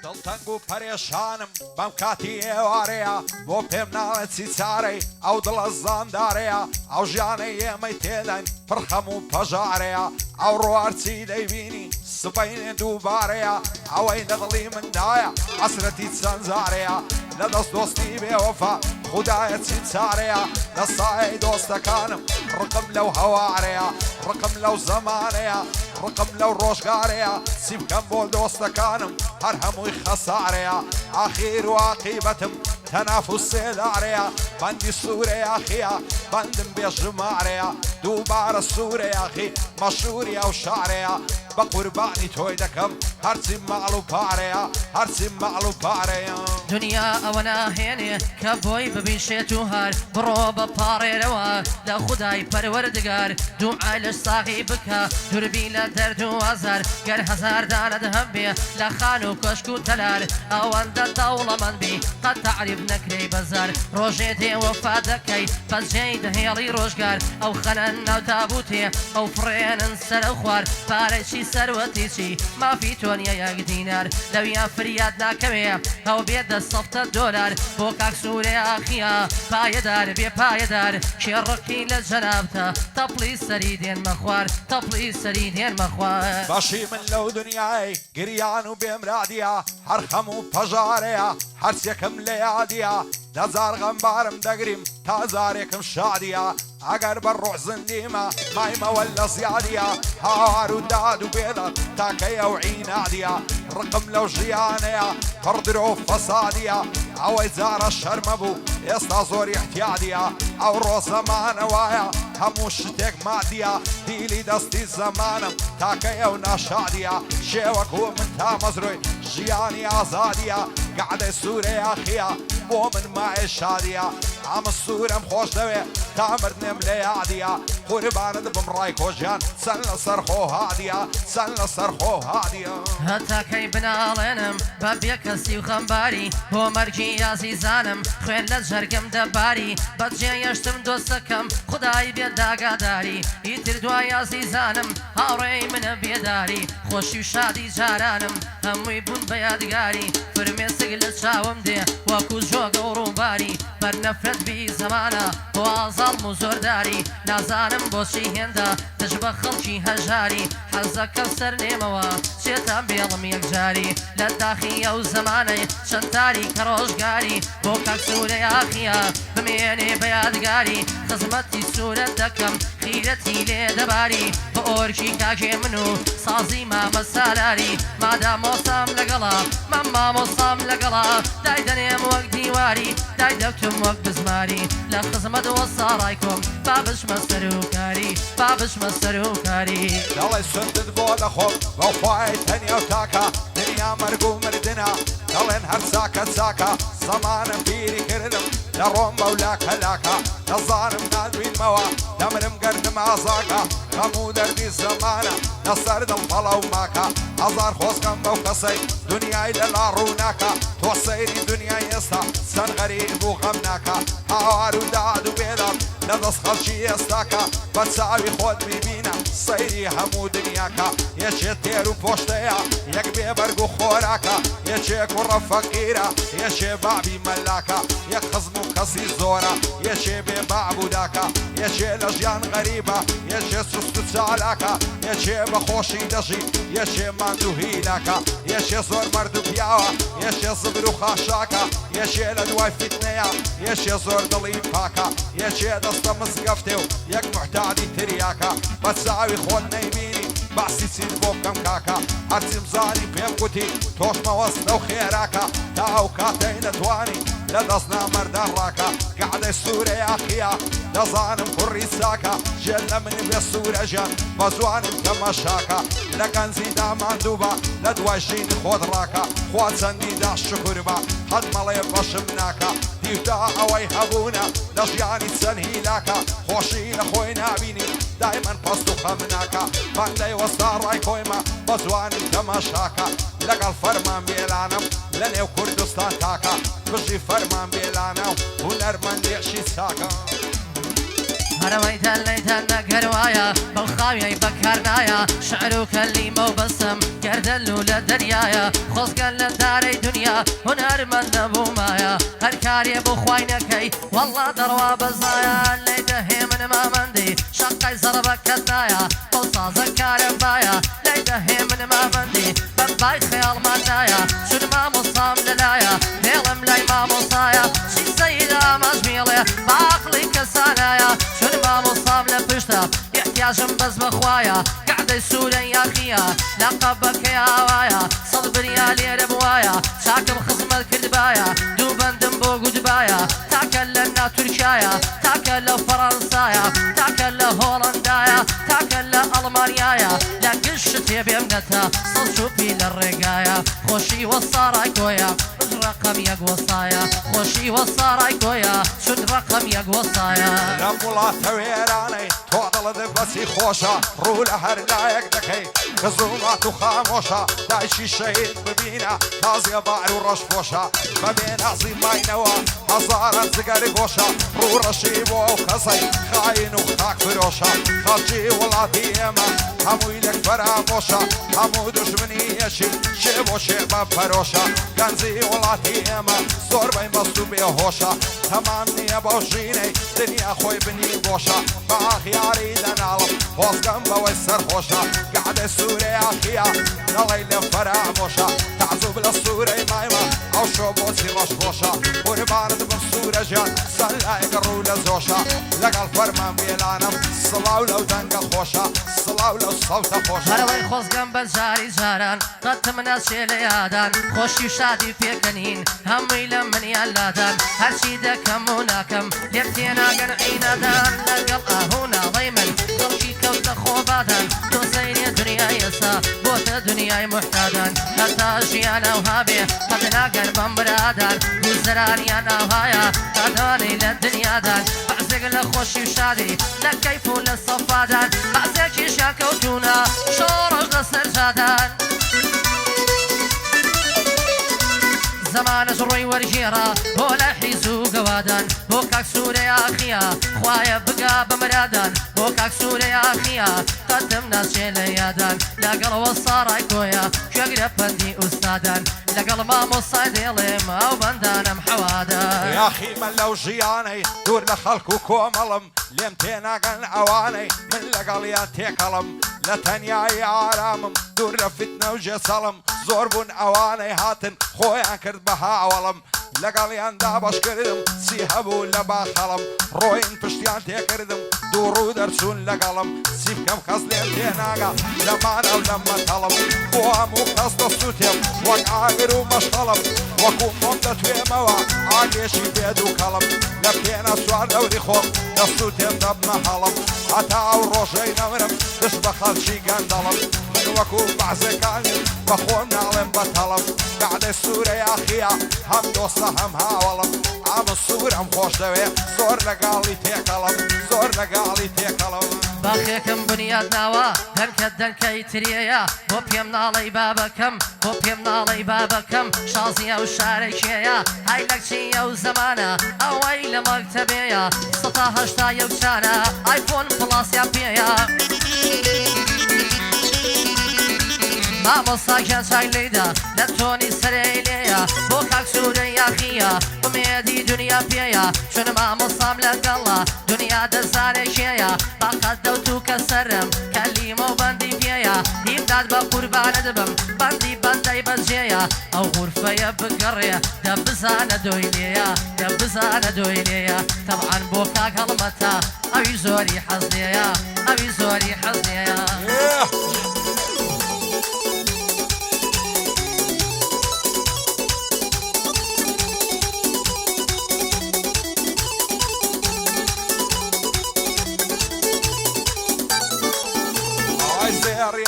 دڵتەنگ و پەرێشانم بەم کاتی ئێوارەیە بۆ پێم ناڵێت چی چارەی ئەو دڵە زاندارەیە ئەو ژیانەی ئێمەی تێدەن پڕخەم و پەژارەیە ئەو ڕوارچی دەیبینی سبەینێ دووبارەیە ئەوەی لە دڵی مندایە حەسرەتی چەند جارەیە لە دەست دۆستی بێوەفا خودایە چی چارەیە لە سایەی دۆستەکانم ڕقم لەو هەوارەیە ڕقم لەو زەمانەیە ڕقم لەو ڕۆژگارەیە چی بکەم بۆ دۆستەکانم هەر هەمووی خەسارەیە ئاخیر و عاقیبەتم تەنافوس سێدارەیە بەندی سوورەیە خیا بەندم بێژمارەیە دووبارە سوورەیە خی مەشهوری ئەو شارەیە بە قوربانی تۆی دەکەم هەرچی ماڵ و پارەیە هەرچی ماڵ و پارەیە دنیا ئەوە ناهێنێ کە بۆی ببیشێت و هەر بڕۆ بە پاڕێرەوە لە خودای پەروەردگار دوعای لە ساغی بکە دووربی لە دەرد و ئازار گەر هەزار دانەت هەبێ لە خان و کۆشک و تەلار ئەوەندە دەوڵەمەندبی قەت تەعریف نەکرێی بەزار ڕۆژێ دێوەفا دەکەی بەجێی دەهێڵی ڕۆژگار ئەو خەنەن ناو تابوتێ ئەو فڕێنن سەر خوار پارێکی سەروەتی چی مافی تۆ نیە یەک دینار لەویان فریاد ناکەوێ ئەو بێت دەسەفتە دۆلار بۆ کاک سوورێ ئاخیا پایەدار بێ پایەدار شێڕقی لە جەنابتە تەپڵی سەری دێنمە خوار تەپڵی سەری دێنمە خوار باشی من لەو دنیای گریان و بێمرادیە هەر هەموو پەژارەیە هەرچێکم لە یادیە دەزار غەمبارم دەگریم تا زارێکم شادیە ئەگەر بە ڕۆژ زندیمە مایمەوە لە زیادیە هاوار و داد و بێدەت تاکەی ئەو عینادیە ڕقم لەو ژیانەیە پڕ درۆ و فەسادیە ئەوەی جارە شەرمە بوو ئێستا زۆری احتیادیە ئەو ڕۆزەمانە وایە هەموو شتێک مادیە دیلی دەستی زەمانم تاکەی ئەو ناشادیە شێوەک و من تا مەزرۆی ژیانی ئازادیە گعدەی سوورەیە خیا بۆ من مایە شادیە ئەمە سوورم خۆش دەوێ تا مردنێم لە یادیە قوربانت بم ڕای کۆژیان چەند لەسەر خۆ هادیە چەند لەسەر خۆ هادیە هەتاکەی بناڵێنم بە بێ کەسی و خەمباری بۆ مەرگی یازیزانم خوێن لە جەرگم دەباری بەجێ یەشتم دۆستەکەم خودای بێ داگاداری ئیتر دوای یازیزانم هاوڕێی منە بێداری خۆشی و شادی جارانم هەمووی بوون بە یادگاری فرمێسک لە چاوم دێ وەکو ژۆگە و ڕووباری بەرنەفرەت بی زەمانە بۆ ئازاڵم و زۆرداری نازانم بۆچی هێندە دژ بە خەڵکی هەژاری حەزەکەم سەر نێمەوە چێتان بێڵم یەکجاری لە داخی ئەو زەمانەی چەند تاریکە ڕۆژگاری بۆ کاک سوورەی ئاخیا بمێنێ بە یادگاری خزمەتی سوورەت دەکەم خیرەتی لێ دەباری بە ئۆرکی کاکێ من و سازی مامە سالاری مادام مۆسام لەگەڵا مام مامۆسام لەگەڵا دای دەنێم وەک دیواری دای دەوتم وەک بزماری لە خزمەت وە ساڕای کۆم بابشمە سەرۆکاری بابشمە سەرۆکاری دەڵێ سندت بۆ دەخۆم بەو خوای تەنیا و تاکە دنیا مەرگ و مردنە دەڵێن هەر چاکە چاکە زەمانم پیری کردم لە ڕۆم بەولاکە لاکە دەزانم نادوینمەوە دەمرم گەردم ئازاکە هەموو دەردی زەمانە لەسەر دڵ بەڵەو ماکە هەزار خۆزگەم بەو کەسەی دنیای لەلا ڕووناکە تۆ سەیری دنیای ئێستا چەند غەریب و غەم ناکە هاوار و داد و بێداد لە دەست خەڵکی ئێستاکە بە چاوی خۆت میبینە سەیری هەموو دنیاکە یەکێ تێر و پۆشتەیە یەک بێبەرگ و خۆراکە یەکێک وڕە فەقیرە یەکێ بابی مەلاکە یەک خزم و کەسی زۆرە یەکێ بێ بابووداکە یەکێ لە ژیان غەریبە یەکێ سوست و چالاکە یەکێ بە خۆشی دەژی یەکێ ماند و هیلاکە یەکێ زۆر مەرد و پیاوە یەکێ زبر و خاشاکە یەکێ لە دوای فیتنەیە یەکێ زۆر دڵی پاکە یەکێ دەستە مزگەفتێ و یەک محتادی تریاکە بە چاوی خۆت نەیبینی باسی چیت بۆ بکەم کاکە هەرچیم زانی پێم گوتی تۆش مەوەستە و خێراکە تا ئەو کاتەی نەتوانی لە دەست نامەردان ڕاکە گعدەی سوورەی ئاخیا دەزانم کوڕی ساکە ژێر لە من بێ سوورەژیان بە زوانم تەماشاکە لە گەنجی داماندوو بە لە دوای ژینی خۆت ڕاکە خوا چەندی دا شکر بە هەت مەڵێ بەشم ناکە دیوتا ئەوەی هەبوونە لە ژیانی چەند هیلاکە خۆشی لە خۆی نابینی دایمەن پەست و خەم ناکە بەندەی وەستا ڕای خۆیمە بە زوانم تەماشاکە لەگەڵ فەرمان بێلانم لە نێو کوردستان تاکە بژی فەرمان بێلانە و هونەرمەندێشی چاکە هەرەوەیتە لەیتە نەگەروایە بەو خاویەی بەکارنایە شعر و کەلیمە و بەسم گەردەل و لە دەریایە خۆزگە لە دارەی دنیا هونەرمەند نەبوومایە هەر کارێ بۆ خوای نەکەی وەڵڵا دەڕوا بەزایە لێی دەهێ من مامەندی شەقەی زەڕبەکەت نایە ئەو سازە کارم باە لێی دەهێ من مامەندی بەبای خەیاڵمان نایە چون مامۆسام لەلایە پێڵم لای مامۆسایە چی سەیدا ئاماژ میڵێ باقڵی کەسانایە چون مامۆسام لە پشتە احتیاجم بەس بەخوایە قعدەی سوورەی یاخیە لەقەبەکەی ئاوایە سەڵ بریا لێرە بوایە چاکم خزمەت کردبایە دوو بەندم بۆ گوتبایە تاکە لە ناتورکایە تاکە لە فەڕەنسایە تاکە لە هۆڵەندایە تاکە لە ئەڵمانیایە لە گشت تێبێم نەتە سەڵ چوپی لە ڕێگایە خۆشی وەساڕای کۆیە ڕقم یەک وەسایە خۆشی وەساڕای کۆیە چون ڕقم یەک وەسایە لەم وڵاتە وێرانەی تۆ دڵت بەسی خۆشە ڕوو لە هەر لایەک دەکەی کە زوڵات و خامۆشە دایشی شەهید ببینە تازیە بار و ڕەش خۆشە بەبێ نازی ماینەوە هەزارە جگەری گۆشە ڕوو ڕەشی بۆ ئەو کەسەی خاین و خاک فرۆشە خەڵکی وڵاتی ئێمە هەمووی لەک فەرامۆشە هەموو دوژمنی یەشی شێ بۆ شێ بە پەرۆشە گەنجی وڵاتی ئێمە زۆربەی مەست و بێهۆشە تەمام نییە بەو ژینەی دنیا خۆی بنی گۆشە بە ئاخیاری دەناڵم خۆزگەم بەوەی سەرخۆشە گەعدەی سوورەی ئاخیە دەڵی لە فەرامۆشە تعزوب لە سوورەی مایمە ئەو شۆ بۆچی ڕەش خۆشە قوربانت بم سوورە ژیان سەلایەکە ڕوو لە زۆشە لەگەڵ فەرمان بێلانم سڵاو لەو دەنگە خۆشە سڵاو لەو سەوتە خۆشە هەرەوەی خۆزگەم بە جاری جاران قەتم نەچێ لە یادان خۆشی و شادی پێکەنین هەمووی لە منیان لادان هەرچی دەکەم و ناکەم لێم تێناگەن عینەدان لەگەڵ ئاهوو ناڵەی من دڵکی کەوتە خۆبادان تۆ سەیرێ دنیای ئێستا بۆتە دنیای محتادان هەتا ژیان ئەوها بێ قەت ناگەن بەم برادان گوزەرانیان ئاوهایە تادوانەی لە دنیادان بەعزێک لە خۆشی و شادی لە کەیف و لە سەفادان بەعزێکیشیان کەوتونە شۆڕەش لەسەر جادان زمانش ڕۆی وەرژێڕە بۆ لە حیز و گەوادان بۆ کاک سوورەی ئاخیە خوایە بگا بە مرادان بۆ کاک سوورەی ئاخیە قەتم ناچێ لە یادان لەگەڵەوە ساڕای کۆیە کوێگرە پەندی ئوستادان لەگەڵ مامۆسای دێڵێم ئەو بەندانم حەوادان یاخی من لەو ژیانەی دوور لە خەڵک و کۆمەڵم لێم تێناگەن ئەوانەی من لەگەڵیان تێکەڵم لە تەنیایی ئارامم دوور لە فتنە و جێسەڵم زۆر بوون ئەوانەی هاتن خۆیان کرد بە هاوڵم لەگەڵیاندا بەشکردم چی هەبوو لە باخەڵم ڕۆین پشتیان تێکردم دوو ڕوو دەرچوون لەگەڵم چی بکەم کەس لێم تێناگە لەمانە و لە مەتەڵم بۆ هەموو کەس دەسووتێم وەک ئاگر و مەشتەڵم وەکو مۆم دەتوێمەوە ئاگێشی بێد و کەڵم لە پێنە سوار دەوری خۆم دەسووتێم دەبمە هەڵم هەتا ئەو ڕۆژەی نەورم دش بە خەڵکی گەندەڵم من وەکو بەعزەکانی بە خۆم ناڵێم بەتەڵم قعدەی سوورەی ئاخیە هەم دۆستە هەم هاوڵم ئامە سوورم خۆش دەوێ زۆر لەگاڵی تێکەڵم زۆر لەگاڵی تێکەڵم باخێکم بنیاد ناوە دەنکە دەنکەی تریەیە بۆ پێم ناڵەی بابەکەم بۆ پێم ناڵەی بابەکەم شازیە و شارێکێیە های لەکچیە و زەمانە ئەوەی لە مەکتەبێیە سەتا هەشتا یەکچانە ئایفۆن پڵاسیان پێیە مامۆستاکیان چای لێدا لە تۆنی سەرەی لێیە بۆ کاک سوورەی یاخیە ئومێدی دنیا پێیە چون مامۆستام لەگەڵە دنیا دەزارێکێیە باقەت دەوت و کە سەرم کەلیمە و بەندی پێیە هیمداد بە قوربانە دەبم بەندی بەندەی بەجێیە ئەو غورفەیە بگەڕێ دەبزانە دۆی لێیە دەبزانە دۆی لێیە تەبعەن بۆ کاک هەڵمەتە ئەوی زۆری حەز لێیە ئەوی زۆری حەز لێیە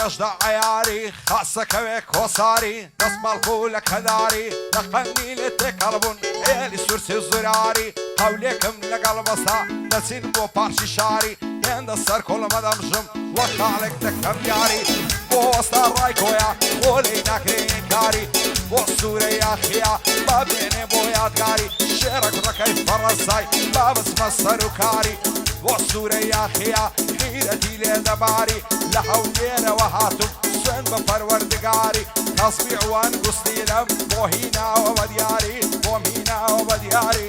ڕێژدا عیاری خاسەکەوێ کۆساری دەستمەڵک و لە کەداری لە قەنی لێ تێکەڵبوون ئێلی سورسی و زوراری هەولێکم لەگەڵ بەسا دەچین بۆ پارچی شاری هێندە سەر کۆڵمە دەمژم وەک خاڵێک دەکەم یاری بۆ وەستا ڕای کۆیە بۆ لێی ناکرێنی کاری بۆ سوورەی یاخیە بابێنێ بۆ یادگاری شێرە کوڕەکەی فەڕەنسای بابچمە سەر و کاری بۆ سوورە یاخیا خیرەتی لێ دەباری لە هەولێرەوە هاتم سوێن بە پەروەردگاری تەسبیحوان گوستیلم بۆ هیناوە بە دیاری بۆم هیناوە بە دیاری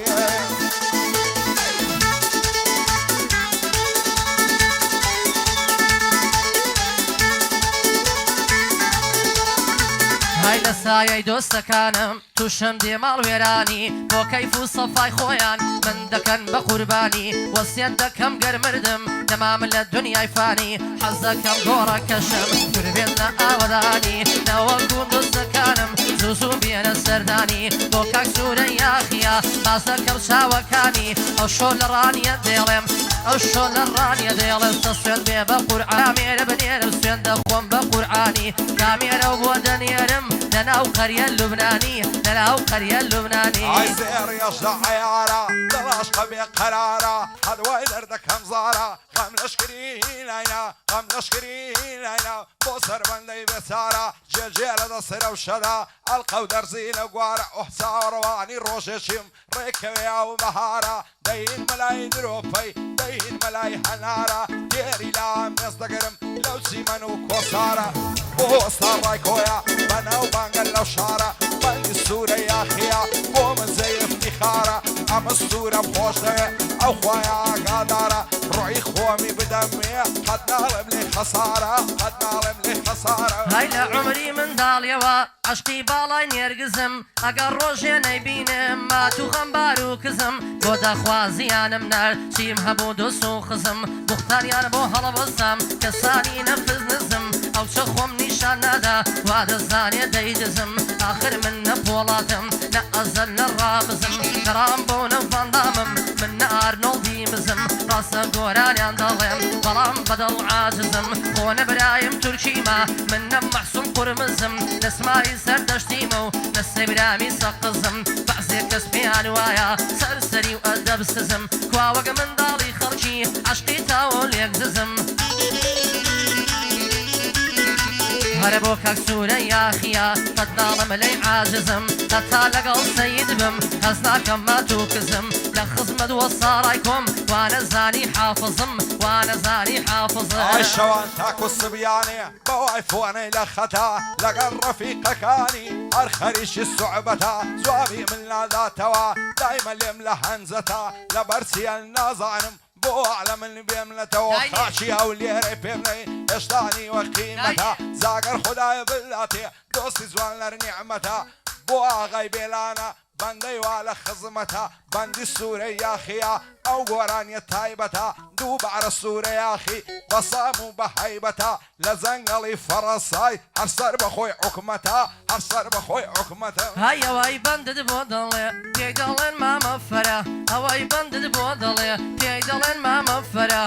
هاي لە سایەی دۆستەکانم تووشم دێ ماڵ وێرانی بۆ کەیف و سەفای خۆیان من دەکەن بە قوربانی وەسیەت دەکەم گەرمردم دەمامن لە دنیای فانی حەزەکەم گۆڕەکەشم گوربێت لە ئاوەدانی نەوەکو دۆستەکانم زوو زوو بێنە سەردانی بۆ کاک سوورە یاخیا باسەکەم چاوەکانی ئەو شۆ لە ڕانیە دێڵێم ئەو شۆ لە ڕانیە دێڵێم سە سوێن بێ بە قورعان کامێرە بنێرم سوێن دەخۆم بە قورعانی کامێرە بۆ دەنێرم لەناو قەریە لوبنانی لەناو قەریە لوبنانی ئای زێڕیەش لە عەیارە دڵاشقە بێ قەرارە هەدوای دەردەکەم زارە غەم لەشکرینایە غەم لەشکرینایە بۆ سەربەندەی بێچارە جێجێرە دەسرە و شەدا ئەڵقە و دەرزی لە گوارە ئۆح چاوەڕەوانی ڕۆژێکیم ڕێکەوێیا و بەهارە دەین مەلای درۆپەی دەین مەلای هەنارە تێری لام مێز دەگەرم لەو چیمەن و کۆسارە بۆ ئێستا ڕای کۆیە بەناو بانگەل لەو شارە بەندی سوورە یاخیا بۆ من زەی افتیخارە ئەمە سوورە خۆش دەوێ ئەو خوایە ئاگادارە ڕۆی خۆمی بدەمێ قەت ناڵێم لێ خەسارە قەت ناڵێم لێ خەسارە هاي لە عمری منداڵیەوە عشقی باڵای نێرگزم ئەگەر ڕۆژێ نەیبینم مات و غەمبار و کزم بۆ دەخوازیانم نار چیم هەبوو دۆست و خزم بوختاریان بۆ هەڵەوەستم کەسانی نەفز نزم ئەو چە خۆم نیشان نادا وا دەزانێ دەیدزم آخر من نەپۆڵاتم نە ئەزەل نە ڕامزم کەڕام بۆ نەڤاندامم من نە ئارنۆڵدی مزم ڕاستە گۆرانیان دەڵێم بەڵام بەدڵ عاجزم خۆ نەبرایم تورکیمە من نە مەحسوم قورمزم نەسماری سەردەشتیمە و نەسەبرامی سەقزم بەعزێ کەس پێیان وایە سەرسەری و ئەدەبسزم کواوەگە منداڵی خەڵکی عەشقی تاوە لێک دزم هەرە بۆ کاک سوورە یاخیا قەت ناڵەمە لەی عاجزم هەتا لەگەڵ سەید بم هەست ناکەم مات و کزم لە خزمەت وە ساڕای کۆم وانەزانی حافظم وانەزانی حافظم ئای شەوان تاکو سبیانێ بەوای فۆنەی لە خەتا لەگەڵ ڕەفیقەکانی هەر خەریشی سوعبەتە جوابی من ناداتەوە دایمە لێم لە هەنجەتە لە بەرچیان نازانم بۆ عەلە من بێم لەتەوە خاچی هەو لێرەی پێم نەی هێشتانی وە قیمەتە زاگەر خودای بلاتێ دۆستی جوان لەر نیعمەتە بۆ ئاغای بێلانە بەندەی وا لە خزمەتە بەندی سوورە یاخیا ئەو گۆرانیە تایبەتە دووبارە سوورە یاخی بەسام و بە هەیبەتە لە جەنگەڵی فەڕەسای هەر سەر بەخۆی حکومەتە هەر سەر بەخۆی حکومەتە هاي ئەوەی بەندت بۆ دەڵێ پێی دەڵێن مامە فەرە ئەوەی بەندت بۆ دەڵێ پێی دەڵێن مامە فەرە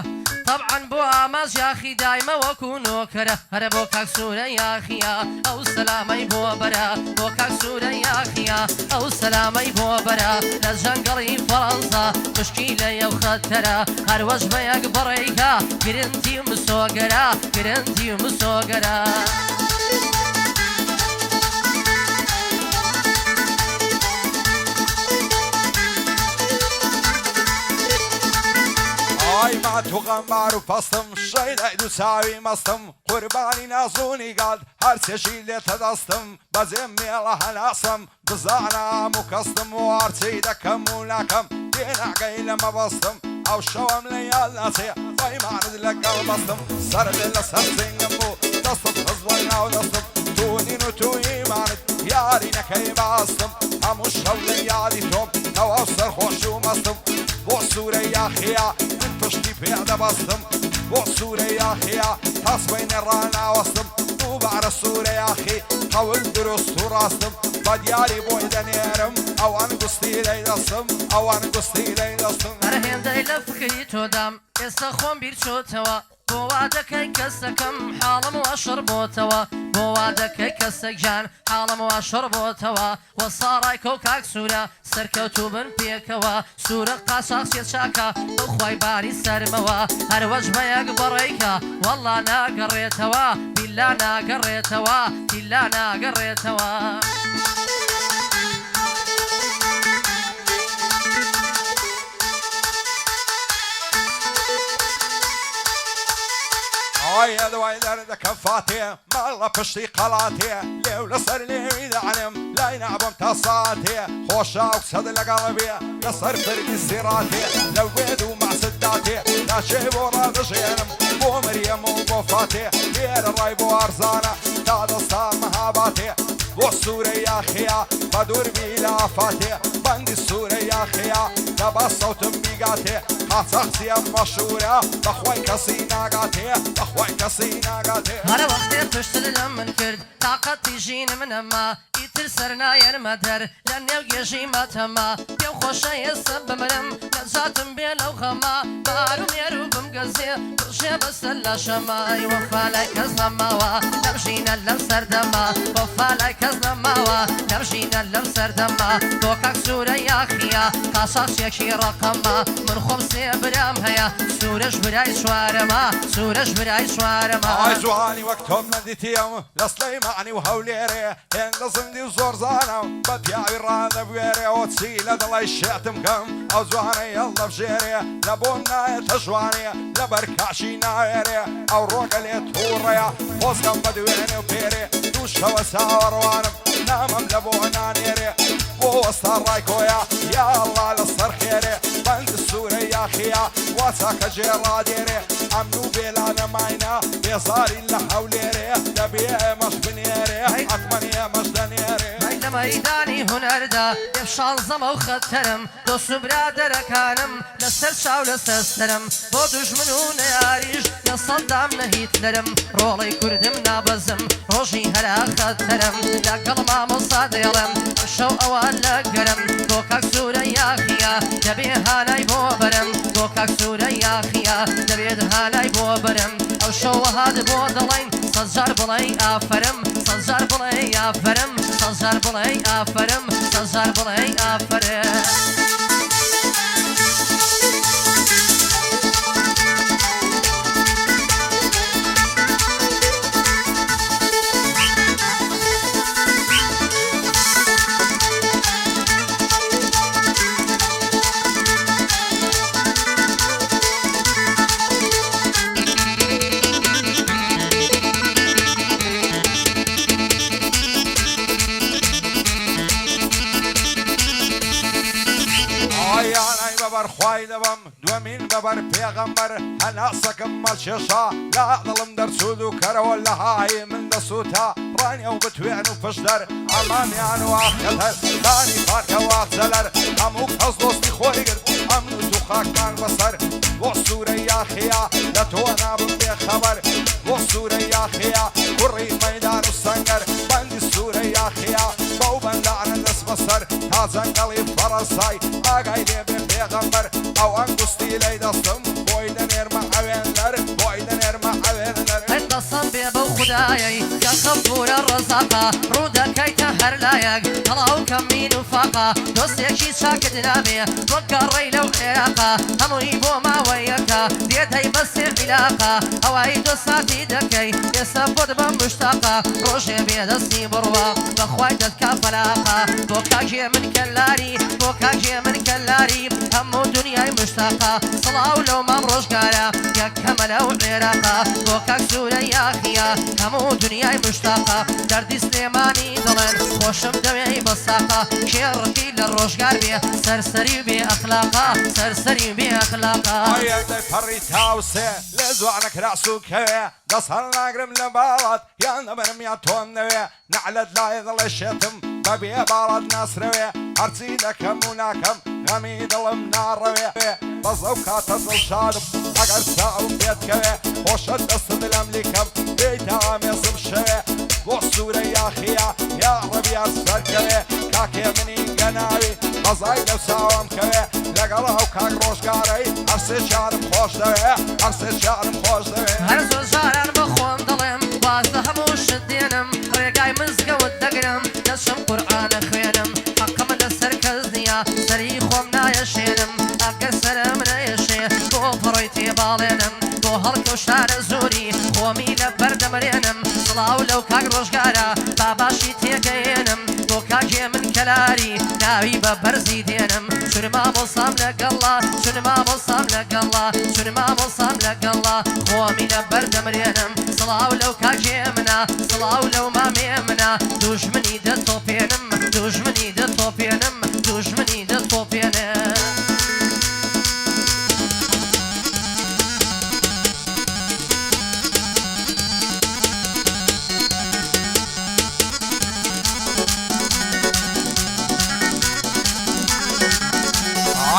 طبعا بۆ ئاماژ یاخی دایمە وەکو نۆکەرە هەرە بۆ کاک سوورە یاخیا ئەو سەلامەی بۆ بەرە بۆ کاک سوورە یاخیا ئەو سەلامەی بۆ بەرە لە جەنگەڵی فەڕەنسا خوشکی لە یەو خەتەرە هەروەش بە یەک بەڕێیکە گرنگی و مسۆگەرە گرنگی و مسۆگەرە ئای مات و غەمبار و پەستم شەیدای دوو چاوی مەستم قوربانی نازوونی گاد هەر چێشی لێتە دەستم بەجێم مێڵە هەناسم بزانام و کەستم و هەرچی دەکەم و ناکەم تێناگەی لەمە بەستم ئەو شەوەم لە یاد ناچێ پەیمانت لەگەڵ بەستم سەرت لەسەر سنگم و دەستت خزبڵی ناو دەستم تونین و تویمانت یاری نەکەی باستم هەموو شەو لە یادی تۆم ئەوە سەرخۆش و مەستم بۆ سوورە یاخیا من پشتی پێ دەبەستم بۆ سوورە یاخیا تاسبەینێ ڕاناوەستم دووبارە سوورە یاخی قەول دروست و ڕاستم بە دیاری بۆی دەنێرم ئەوان گوستی دەیدەستم ئەوان گوستی دەیدەستم هەر هێندەی لە فکری تۆدام ئێستا خۆم بیر چۆتەوە بۆ وا دەکەی کەسەکەم حاڵم وەشڕ بۆتەوە بۆ وا دەکەی کەسەکجان حاڵم وەشڕ بۆتەوە وە ساڕای کۆ کاک سوورە سەرکەوتوو بن پێکەوە سوورە قاچاق سێ چاکە ئەو خوای باری سەرمەوە هەروەش بە یەک بەڕێیکە وەڵا ناگەڕێتەوە بیللا ناگەڕێتەوە بیللا ناگەڕێتەوە ئای دوای دەردەکەم فاتێ ماڵە پشتی قەڵاتێ لێو لەسەر لێوی دەعلم لای نابم تا ساتێ خۆشا و سەد لەگەڵ بێ لەسەر فرمی سیراتێ لەو بێد و ماسد داتێ ناچێ بۆ ڕادەژێنم بۆ مریەم و بۆ فاتێ لێرە ڕای بۆ ئارزانە تا دەستا مەهاباتێ بۆ سوورە یاخەیە بە دووربی لافاتێ بەندی سوورە یاخەیە لەبا سەوتم بیگاتێ قاچەقچیەم مەشهورە بەخوای کەسی ناگاتێ بەخوای کەسی ناگاتێ هەرە وەختێ پشتت لە من کرد تاقەتی ژینم منەما ئیتر سەر نایەرمە دەر لە نێو گێژی مەتەما پێم خۆشە ئێستا بمرم نەجاتم بێ لەو خەما بار و مێر و بمگەزێ بڕژێ بەسەر لە شەمای وەفا لای کەس نەماوە لەمژینە لەم سەردەما وەفا لای کەس نەماوە لەمژینە لەم سەردەما بۆ کاک سوورە یاخیە قاساچێکی ڕەقەما من خۆم سێ برام هەیە سوورەش برای چوارەما سوورەش برای چوارەما ئای جوانی وەک تۆم نەدیتیم لە سلەیمانی و هەولێرێ هێندە زندی و زۆر زانم بە پیاوی ڕادەبوێرێ ئەو چی لە دڵی شێتم کەم ئەو جوانەی هەڵدەبژێرێ لە بۆم نایەتە جوانێ لەبەر کاشی ناوێرێ ئەو ڕۆگە لێ تووڕەیە خۆزگەم بە دوێنێ و پێرێ دووشەوە چاوەڕوانم نامم لە بۆ نانێرێ بۆ وەستا ڕای کۆیە یا ئەڵڵا لەسەر خێرێ بەند سوورە یاخیە وا چاکە جێڕادێرێ ئەمن و بێلانە ماینە بێزارین لە هەولێرێ دەبێ ئێمەش بنێرێ حتمەن ئێمەش دەنێرێ لە مەیدانی هونەردا ئێفشانزەمە و خەتەرم دۆست و برادەرەکانم لەسەر چاو لەسەر سەرم بۆ دوژمن و نەیاریش لە سەدام نەهیتلەرم ڕۆڵەی کوردم نابەزم ڕۆژی هەرا خەتەرم لەگەڵ مامۆستا دێڵم شەو ئەوان لە گەرم بۆ کاک سوورە یاخیە دەبێ هانای بۆ بەرم بۆ کاک سوورە یاخیە دەبێت هانای بۆ بەرم ئەو شەوە هات بۆ دەڵێن سەدجار بڵێ ئافەرم سەدجار بڵێ ئافەرم سەدجار بڵێ ئافەرم سەدجار بڵێ ئافەرم خوای دەبم دومین بەبەر پێغەمبەر هەناسەکەم مەلچێشا لا دڵم دەرچوود و کەرەوە لە های من دەسووتا ڕانیە و بتوێن و پشدەر ئەمانیان و ئاخەتەر دانی پارکە واقجەلەر هەموو کەس دۆستی خۆی گرت ئەمن و دووخاکان بەسەر بۆ سوورە یاخەیە لە تۆ نابم بێخەبەر بۆ سوورە یاخەیە کوڕی مەیدان و سەنگەر بەندی سوورە یاخەیە بەو بەندانە دەست بەسەر تا جەنگەڵی فەڕەنسای ئاگای لێبێ پێغەمبەر ئەو ئەنگوستی لەی دەستم بۆی دەنێرمە ئەوێنەر بۆی دەنێرمە ئەوێنەر دەسەم بێ بەو خودایەی کە خەفورە ڕەزاقا ڕوو دەکەیتە هەر لایەک هەڵاو کەمین و فاقا دۆستێکی چاکت نابێ وەک گەڕەی لەو عێراقا هەمووی بۆ ماوەیەکە دێتەی بەسێ عیلاقا ئەوای دۆ ساتی دەکەی ئێستا بۆت بەم مشتاقا ڕۆژێ بێدەستی بڕوە بەخوای دەتکا فەلاقا بۆ کاکێ من کەلاری بۆ کاکێ من کەلاری هەموو دنیای مشتاقا سڵاو لەو مام ڕۆژگارە یەکەمە لەو عێراقا بۆ کاک سوورە یاخیە هەموو دنیای مشتاقا دەردی سلێمانی دڵێن خۆشم دەوێی بەساقا کێڕقی لە ڕۆژگار بێ سەرسەری بێ ئەخلاقا سەرسەری بێ ئەخلاقا ئەدەی پەڕی تاوسێ لێ جوانە کراس و کەوێ دەست هەڵ ناگرم لە باڵات یان دەبەرم یان تۆم نەوێ نەعلەت لای دڵێ شێتم بەبێ باڵات ناسرەوێ هەرچی دەکەم و ناکەم غەمی دڵم ناڕەوێ بەزەو کاتە دڵ شادم ئەگەر چاوم پێتکەوێ خۆشە دەستت لەم لیکەم بێیتا ئامێزم شەوێ بۆ سوورە یاخیە یا ڕەبیان سەرکەوێ کاکێ منی گەناوی قەزای لەو چاوام کەوێ لەگەڵ ئەو کاک ڕۆژگارەی هەرسێ شارم خۆش دەوێ هەرسێ شارم خۆش دەوێ هەر زۆر جاران بە خۆم دەڵێم باز لە هەموو شت دێنم ڕێگای مزگەوت دەگرم دەچم قورئانە خوێنم حەقم لەسەر کەس نییە سەری خۆم نایەشێنم ئەگەر سەرم نەیەشێ بۆ پڕۆی تێباڵێنم بۆ هەڵکە و شارە زۆری خۆمی لە بەردەمرێنم سڵاو لەو کاک ڕۆژگارە باباشی تێگەێنم بۆ کاکێ من کەلاری ناوی بە بەرزی دێنم چون مامۆسام لەگەڵا چون مامۆسام لەگەڵا چون مامۆسام لەگەڵا خۆمی لە بەردەمرێنم سڵاو لەو کاکێ منە سڵاو لەو مامێ منە دوژمنی دەتۆپێنم دوژمنی دەتۆپێنم دوژمنی دەتۆپێنم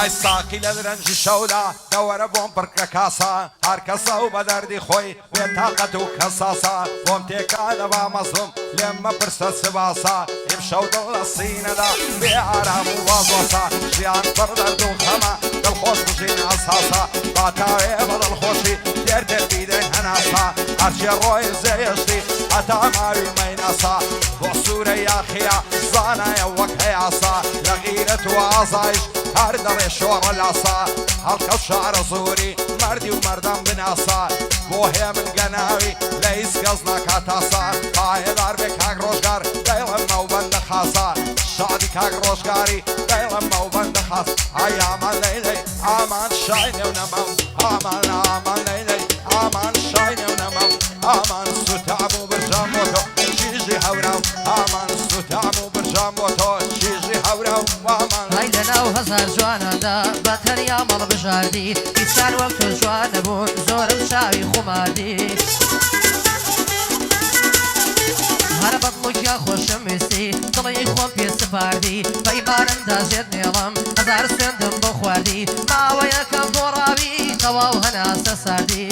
ئای ساقی لە درەنجی شەودا دەوەرە بۆم پڕکە کاسە هەر کەسە و بە دەردی خۆی بێتاقەت و کەساسە بۆم تێکا دەبا مەزڵم لێم مەپرسە سباسە ئیمشەو دڵ لە سینەدا بێ ئارام و وازۆسە ژیان پڕ دەرد و خەمە دڵخۆش بژین ئەساسە باتاوێ بە دڵخۆشی دێردێبی دەی هەناسە هەرچێ ڕۆی زێشتی هەتا ماوی مەیناسە بۆ سوورە یاخیە زانایە وەک هەیاسە لە غیرەت و ئازایش هەر دەڕێ شۆڕە لاسە هەڵکە و شارە زووری مەردی و مەردەم بناسە بۆ هێ من گەناوی لە هیچ کەس ناکاتاسە پایەدار بێ کاک ڕۆژگار دەیڵەمە و بەندە خاسە شادی کاک ڕۆژگاری دەیڵەمە و بەندە خاس ئای ئامان لەیلەی ئامان شای نێو نەمەم ئامان ئامان لەیلەی ئامان شای نێو نەمەم ئامان سوتام و برژام بۆ تۆ چیژی هەورە و ئامان سوتام و برژام بۆ تۆ چیژی هەورە و ئامان های لەناو هەزار جواناندا بە تەنیا مەڵ بژاردی هیچان وەک تۆ جوان نەبوون زۆرم چاوی خوماردی هەرە بەدڵۆکیا خۆشم ویستی دڵی خۆم پێ سپاردی بەیبارم داژێت نێڵم هەزار سوێندم بۆ خواردی ماوەیەکەم بۆ ڕاوی تەواو هەناسە ساردی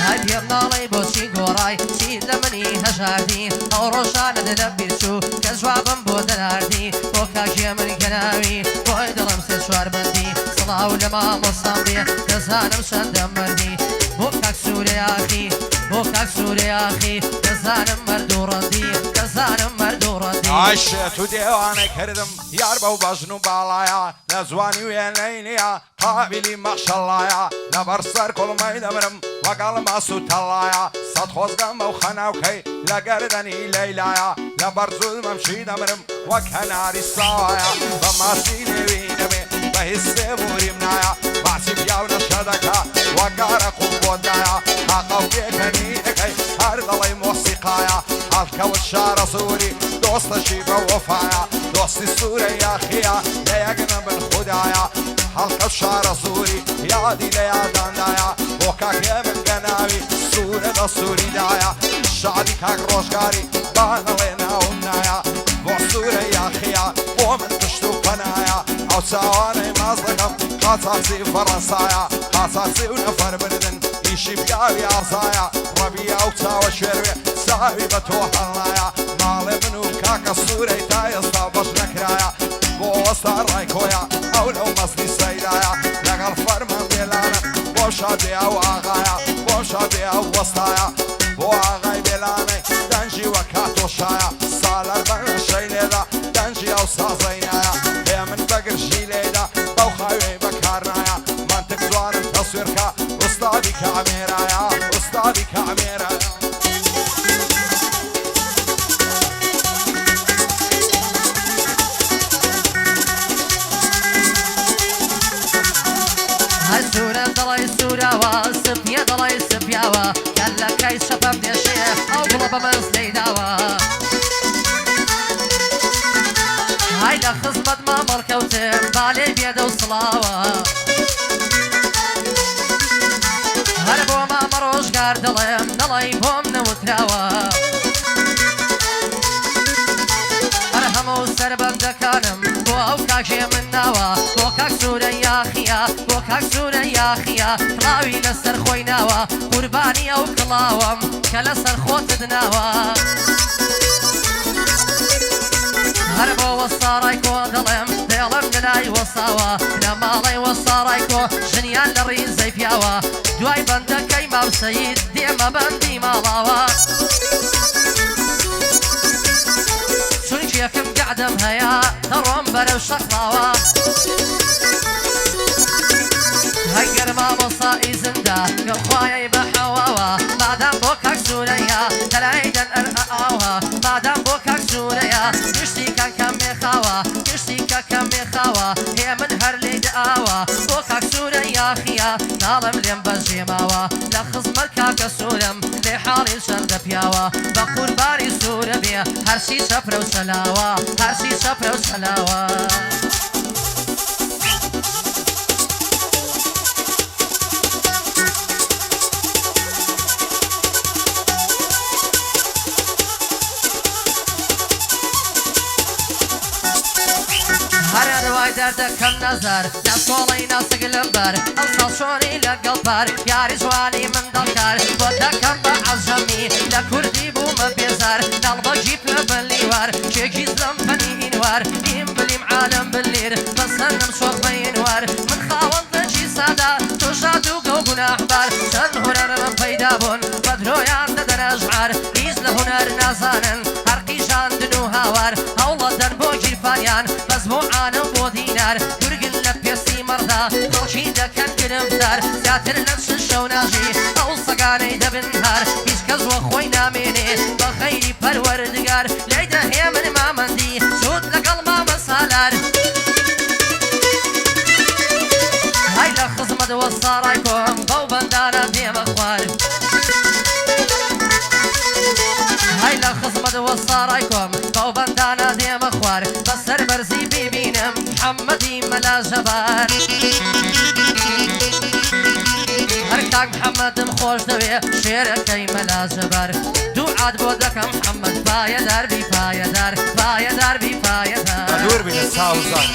های پێم ناڵی بۆچی گۆڕای چی لە منی هەژاردی ئەو ڕۆژانە لە بیرچوو کە جوابم بۆ دەناردی بۆ کاکێ من گەناوی بۆی دڵم سێ چوار بەندی سڵاو لە مامۆستام بێ دەزانم چەندە مەردی بۆ کاک سوورە یاخی بۆ کاک سوورە یاخی دەزانم مەرد و ڕەندی دەزانم مەرد و ڕەندی ئای شێت و دێوانەی کردم یار بەو بەژن و باڵایە لە جوانی وێنەی نییە قابلی مەشەڵایە لەبەر سەر کوڵمەی دەبرم وەگەڵ ماس و تەڵایە سەد خۆزگەم بەو خەناوکەی لە گەردەنی لەیلایە لەبەر زولمەمشی دەبرم وەک هەناری ساوایە بە ماسی لێوی نەبێ بە هیچ سێبووریم نایە باسی پیاو نەشە دەکا وەگارە قوڵ بۆندایە هاقە و پێکەنی ئەەکەی هەر دەڵی مۆسیقایە هەڵکەوت شارە زووری دۆستەشی بە وەفایە دۆستی سوورە یاخیە لە یەکنە بن خودایە هەڵکە شارە زووری یادی لە یاداندایە بۆ کاکێ من گەناوی سوورە دە سووریدایە شادی کاک ڕۆژگاری بانەڵێ ناوم نایە بۆ سوورە یاخیە بۆ من پشت و پەنایە ئەو چاوانەی ماز دەکەم قاچاقچی فەڕەنسایە قاچاقچی و نەفەر بردن ئیشی پیاوی ئازایە ڕەبی ئەو چاوە شێروێ چاوی بە تۆ هەڵایە ماڵێ من و کاکە سوورەی تا ئێستا بەش نەکرایە بۆ وەستا ڕای کۆیە ئەو لەو مەسلی سەیرایە لەگەڵ فەرمان بێلانە بۆ شادێ ئەو ئاغایە بۆ شادێ ئەو وەستایە بۆ ئاغای بێلانەی دەنجی وە کاتۆشایە ساڵەر بەنە شەی لێدا دەنجی ئەو سازەینایە پێ من بەگرژی لێدا بەو خاوێی بەکارنایە منتق جوانم تەسوێرکە ئوستادی کامێرایە ئوستادی کامێرایە هەزورم دڵی سوورەوە سپیە دڵی سپیاوە کەلەکەی شەپەم دێشێ ئەو گوڵە بە مەز لەیداوە های لە خزمەت مامەڵکەوتم بالێ بێدە و سڵاوە هەر بۆ مامە ڕۆژگار دڵێم دڵی بۆم نەوتراوە هەر هەموو سەربەندەکانم بۆ ئەو کاکێ من ناوە بۆ کاک سوورە یاخیە بۆ کاک سوورە یاخیە کڵاوی لەسەر خۆی ناوە قوربانی ئەو کڵاوەم کە لەسەر خۆتت ناوە هەر بۆ وەساڕای کۆ دڵێم دێڵم لەلای وەساوە لە ماڵی وەساڕای کۆ ژنیان لە ڕیزەی پیاوە دوای بەندەکەی ماوسەید دێمە بەندی ماڵاوە چونکی یەکم گەعدەم هەیە دەڕۆم بەرەو شەقڵاوە هەگەر مامۆسای زندا گەڵخوایەی بە حەواوە مادام بۆ کاک سوورەیە دەلای دەن ئەرئاوە دەکەم مێخاوە هێ من هەر لێ داوە بۆ کاک سوورە یاخیە ناڵم لێم بەژێماوە لە خزمەت کاکە سوورم لێ حاڵی چەندە پیاوە بە قوربانی سوورە بێ هەرچی چەپرە و سەلاوە هەرچی چەپرە و سەلاوە هەروای دەردەکەم نەزار لە سۆڵی ناسک لەمبەر ئەو سەڵشۆنی لەگەڵ پار یاری جوانی منداڵکار بۆ دەکەم بە عەزەمی لە کوردی بوومە بێزار دەڵبەجی پێ بەلیوار شێکی زلم فەنی ئینوار ئیم بلیم عالم بلیر بەسەرم شۆخ بە ئینوار من خاوەندەکی سادا تۆ ژادوگە و گوناحبار چەند هونەرمە پەیدا بوون بە درۆیان دەدەن ئەژعار هیچ لە هونەر نازانن هەرقی ژاندن و هاوار هەوڵە دەن بۆ گیرفانیان بەس بۆ عانم بۆ دینار گورگن لە پێستی مەڕدا خەڵکی دەکەن گرفتار زیاتر لە چ شەو ناژی ئەو سەگانەی دەبن هار هیچ کەس وە خۆی نامێنێ بە خەیری پەروەردگار لێی دەهێ من مامەندی سوود لەگەڵ مامە سالار هەی لە خزمەتەوە ساڕای کۆم بەو بەندانە دێمە خوار هەی لە خزمەتەوە ساڕای کۆم بەو بەندانە دێمە خوار بەسەر بەرزی ببینم محەممەدی مەلا ژەبار هەر کاک محەممەدم خۆش دەوێ شێرەکەی مەلا ژەبار دوعات بۆ دەکەم محەممەد پایەدار بی پایەدار پایەدار بی پایەدار دوور بینە چاوزان